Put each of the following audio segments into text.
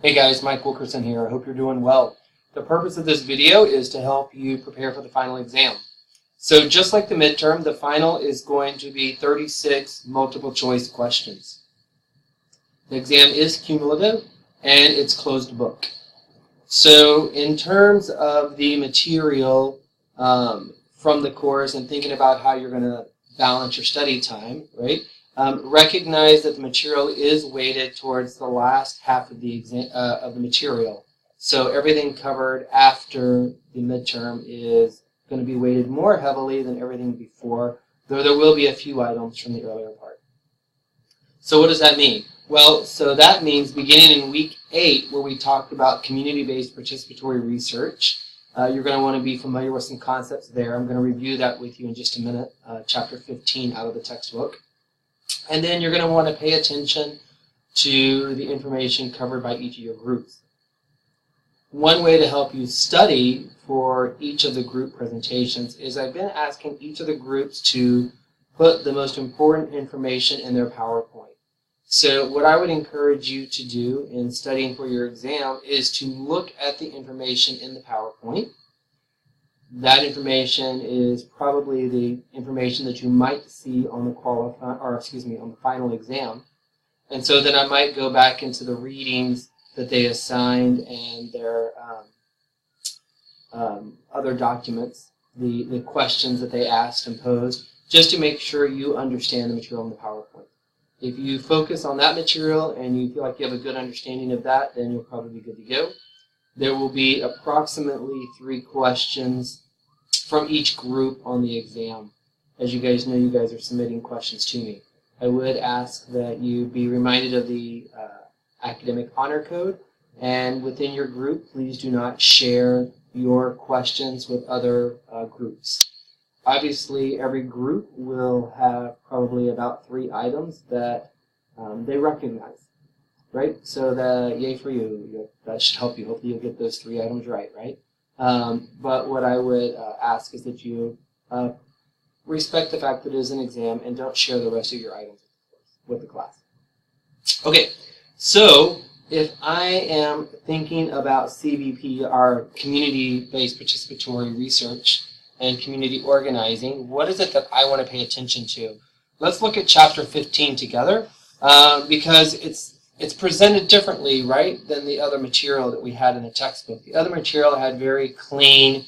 Hey guys, Mike Wilkerson here. I hope you're doing well. The purpose of this video is to help you prepare for the final exam. So just like the midterm, the final is going to be 36 multiple choice questions. The exam is cumulative and it's closed book. So in terms of the material from the course and thinking about how you're going to balance your study time, right? Recognize that the material is weighted towards the last half of the material. So everything covered after the midterm is going to be weighted more heavily than everything before, though there will be a few items from the earlier part. So what does that mean? Well, so that means beginning in week 8, where we talked about community-based participatory research, you're going to want to be familiar with some concepts there. I'm going to review that with you in just a minute, chapter 15 out of the textbook. And then you're going to want to pay attention to the information covered by each of your groups. One way to help you study for each of the group presentations is I've been asking each of the groups to put the most important information in their PowerPoint. So what I would encourage you to do in studying for your exam is to look at the information in the PowerPoint. That information is probably the information that you might see on the on the final exam. And so then I might go back into the readings that they assigned and their other documents, the questions that they asked and posed, just to make sure you understand the material in the PowerPoint. If you focus on that material and you feel like you have a good understanding of that, then you'll probably be good to go. There will be approximately 3 questions from each group on the exam. As you guys know, you guys are submitting questions to me. I would ask that you be reminded of the academic honor code, and within your group, please do not share your questions with other groups. Obviously, every group will have probably about 3 items that they recognize, right? So yay for you. That should help you. Hopefully you'll get those 3 items right? But what I would ask is that you respect the fact that it is an exam and don't share the rest of your items with the class. Okay, so if I am thinking about CBP, our community-based participatory research, and community organizing, what is it that I want to pay attention to? Let's look at chapter 15 together because it's presented differently, right, than the other material that we had in the textbook. The other material had very clean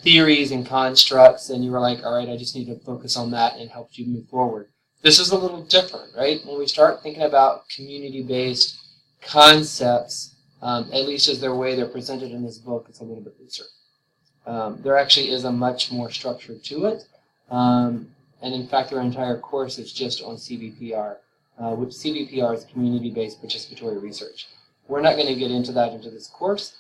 theories and constructs, and you were like, all right, I just need to focus on that, and it helps you move forward. This is a little different, right? When we start thinking about community-based concepts, at least as their way they're presented in this book, it's a little bit looser. There actually is a much more structure to it, and in fact their entire course is just on CBPR, which CBPR is community-based participatory research. We're not going to get into that into this course.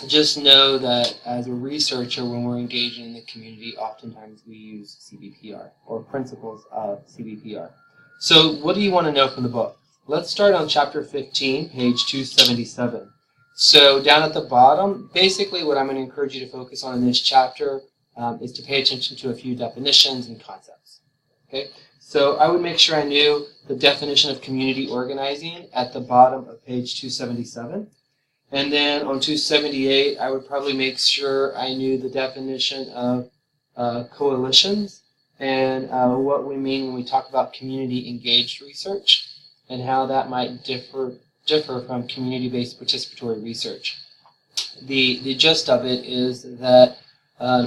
Just know that as a researcher, when we're engaging in the community, oftentimes we use CBPR, or principles of CBPR. So what do you want to know from the book? Let's start on chapter 15, page 277. So down at the bottom, basically what I'm going to encourage you to focus on in this chapter is to pay attention to a few definitions and concepts. Okay, so I would make sure I knew the definition of community organizing at the bottom of page 277. And then on 278, I would probably make sure I knew the definition of coalitions and what we mean when we talk about community engaged research and how that might differ from community-based participatory research. The gist of it is that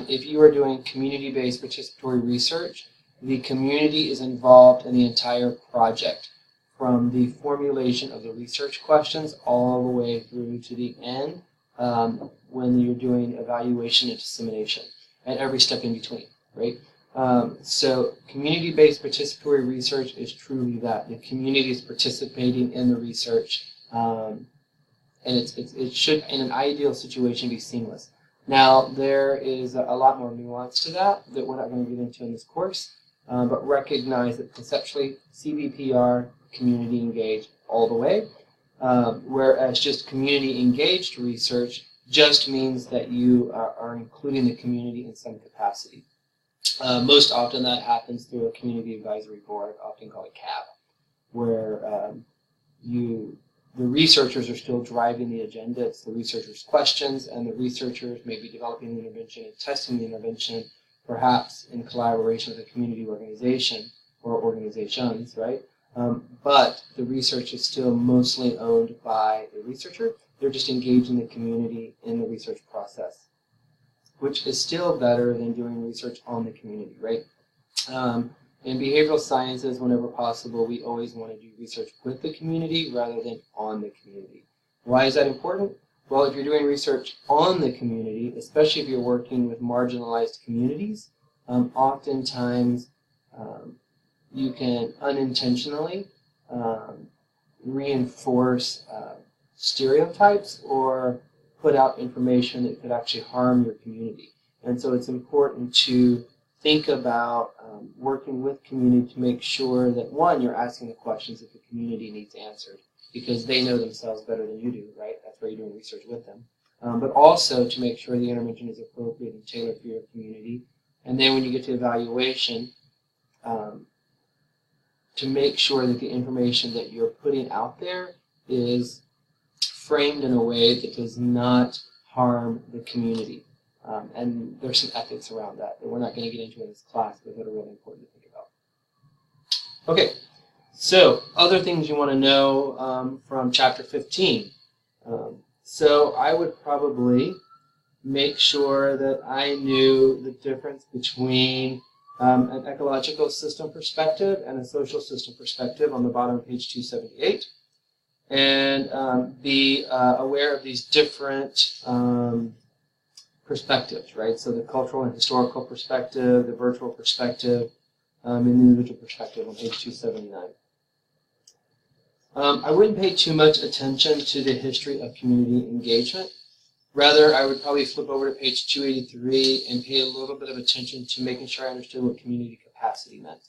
if you are doing community-based participatory research, the community is involved in the entire project, from the formulation of the research questions all the way through to the end when you're doing evaluation and dissemination, and every step in between, right? So community-based participatory research is truly that. The community is participating in the research, and it should, in an ideal situation, be seamless. Now, there is a lot more nuance to that we're not going to get into in this course, but recognize that conceptually, CBPR, community engaged all the way, whereas just community engaged research just means that you are including the community in some capacity. Most often that happens through a community advisory board, often called a CAB, where you the researchers are still driving the agenda. It's the researchers' questions, and the researchers may be developing the intervention and testing the intervention, perhaps in collaboration with a community organization or organizations, right? But the research is still mostly owned by the researcher. They're just engaging the community in the research process, which is still better than doing research on the community, right? In behavioral sciences, whenever possible, we always want to do research with the community rather than on the community. Why is that important? Well, if you're doing research on the community, especially if you're working with marginalized communities, oftentimes you can unintentionally reinforce stereotypes or put out information that could actually harm your community. And so it's important to think about working with community to make sure that, one, you're asking the questions that the community needs answered, because they know themselves better than you do, right? That's why you're doing research with them. But also to make sure the intervention is appropriate and tailored for your community. And then when you get to evaluation, to make sure that the information that you're putting out there is framed in a way that does not harm the community. And there's some ethics around that we're not going to get into in this class, but that are really important to think about. Okay, so other things you want to know from Chapter 15. So I would probably make sure that I knew the difference between an ecological system perspective and a social system perspective on the bottom of page 278. And be aware of these different perspectives, right? So the cultural and historical perspective, the virtual perspective, and the individual perspective on page 279. I wouldn't pay too much attention to the history of community engagement. Rather, I would probably flip over to page 283 and pay a little bit of attention to making sure I understood what community capacity meant.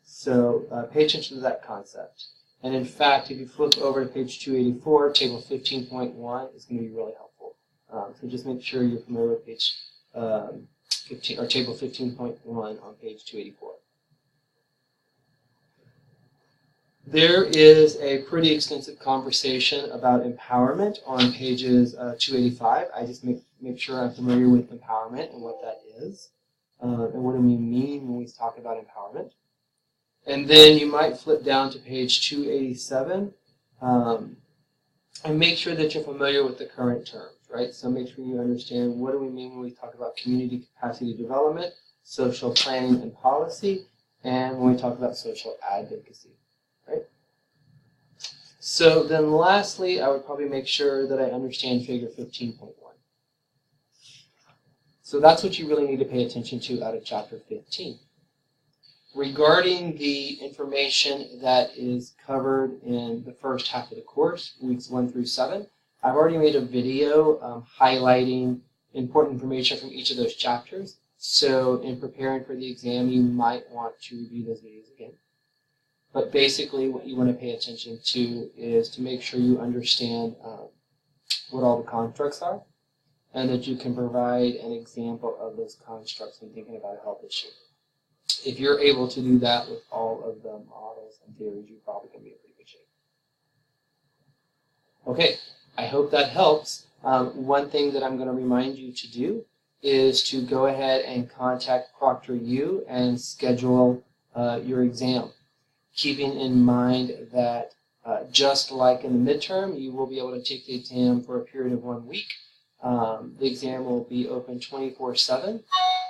So pay attention to that concept. And in fact, if you flip over to page 284, table 15.1 is going to be really helpful. So just make sure you're familiar with page 15 or table 15.1 on page 284. There is a pretty extensive conversation about empowerment on pages 285. I just make sure I'm familiar with empowerment and what that is, and what do we mean when we talk about empowerment. And then you might flip down to page 287 and make sure that you're familiar with the current terms, right? So make sure you understand what do we mean when we talk about community capacity development, social planning and policy, and when we talk about social advocacy, right? So then lastly, I would probably make sure that I understand figure 15.1. So that's what you really need to pay attention to out of chapter 15. Regarding the information that is covered in the first half of the course, weeks 1 through 7, I've already made a video highlighting important information from each of those chapters. So in preparing for the exam, you might want to review those videos again. But basically what you want to pay attention to is to make sure you understand what all the constructs are, and that you can provide an example of those constructs when thinking about a health issue. If you're able to do that with all of the models and theories, you're probably going to be in pretty good shape. Okay, I hope that helps. One thing that I'm going to remind you to do is to go ahead and contact ProctorU and schedule your exam, keeping in mind that just like in the midterm, you will be able to take the exam for a period of 1 week. The exam will be open 24/7.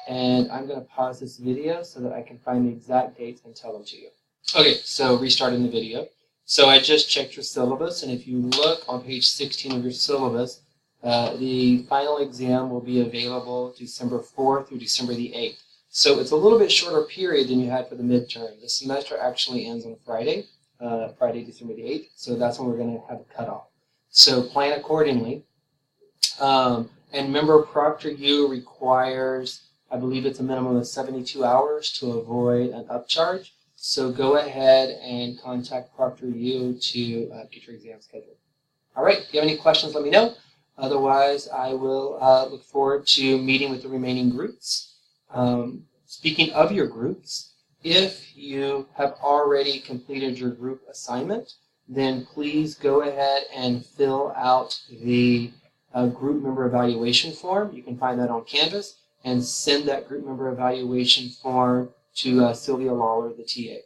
And I'm going to pause this video so that I can find the exact dates and tell them to you. Okay, so restarting the video. So I just checked your syllabus, and if you look on page 16 of your syllabus, the final exam will be available December 4th through December the 8th. So it's a little bit shorter period than you had for the midterm. The semester actually ends on Friday, December the 8th, so that's when we're going to have a cutoff. So plan accordingly. And remember, ProctorU requires, I believe it's a minimum of 72 hours to avoid an upcharge. So go ahead and contact ProctorU to get your exam scheduled. All right, if you have any questions, let me know. Otherwise, I will look forward to meeting with the remaining groups. Speaking of your groups, if you have already completed your group assignment, then please go ahead and fill out the group member evaluation form. You can find that on Canvas, and send that group member evaluation form to Sylvia Lawler, the TA.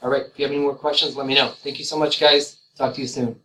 All right, if you have any more questions, let me know. Thank you so much, guys. Talk to you soon.